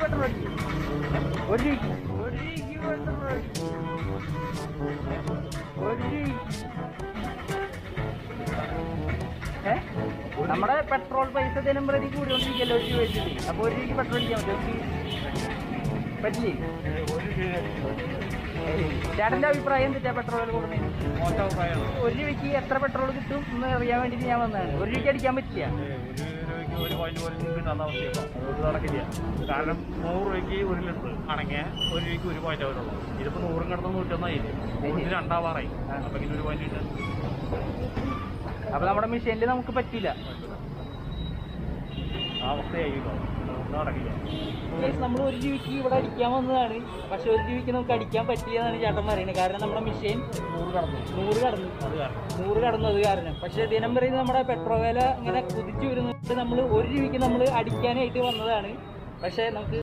Petrol അടിക്കും. ഒരു രൂപയ്ക്ക് പെട്രോൾ അടിക്കും. നമ്മുടെ പെട്രോൾ പൈസ ദിനം പ്രതി കൂടിക്കൊണ്ടിരിക്കല്ലോ 1 രൂപ വെച്ചിട്ട്. അപ്പോൾ 1 രൂപയ്ക്ക് പെട്രോൾ അടിക്കാൻ പറ്റില്ലേ? ചേട്ടൻ്റെ അഭിപ്രായം എന്താ പെട്രോൾ കൂടുന്നതിന്? 1 രൂപയ്ക്ക് എത്ര പെട്രോൾ കിട്ടും എന്ന് അറിയാൻ വേണ്ടിയിട്ട് ഞാൻ വന്നതാണ്. 1 രൂപയ്ക്ക് അടിക്കാൻ പറ്റില്ല. 1 പോയിന്റ് പോലും കിട്ടാത്ത അവസ്ഥയാണ്. അത് നടക്കില്ല. കാരണം 100 രൂപയ്ക്ക് 1 ലിറ്റർ ആണെങ്കിൽ 1 രൂപയ്ക്ക് 1 പോയിന്റ് വരുള്ളൂ. ഇതിപ്പോൾ 100 കിടന്ന് 101 100 രണ്ടാവാറായി. അപ്പം ഇങ്ങനെ 1 പോയിന്റ് കിട്ടും. അപ്പോൾ നമ്മുടെ മെഷീനിൽ നമുക്ക് പറ്റില്ല. അവസ്ഥയായില്ലോ, നടക്കില്ല. നമ്മൾ 1 രൂപയ്ക്ക് ഇവിടെ അടിക്കാൻ വന്നതാണ്. പക്ഷെ 1 രൂപയ്ക്ക് നമുക്ക് അടിക്കാൻ പറ്റിയെന്നാണ് ചേട്ടൻ പറയുന്നത്. കാരണം നമ്മുടെ മെഷീൻ 100 കടന്നത് കാരണം. പക്ഷെ ദിനം പറയുന്നത് നമ്മുടെ പെട്രോൾ വില ഇങ്ങനെ കുതിച്ചു വരുന്നത് നമ്മൾ 1 രൂപയ്ക്ക് നമ്മൾ അടിക്കാനായിട്ട് വന്നതാണ്. പക്ഷെ നമുക്ക്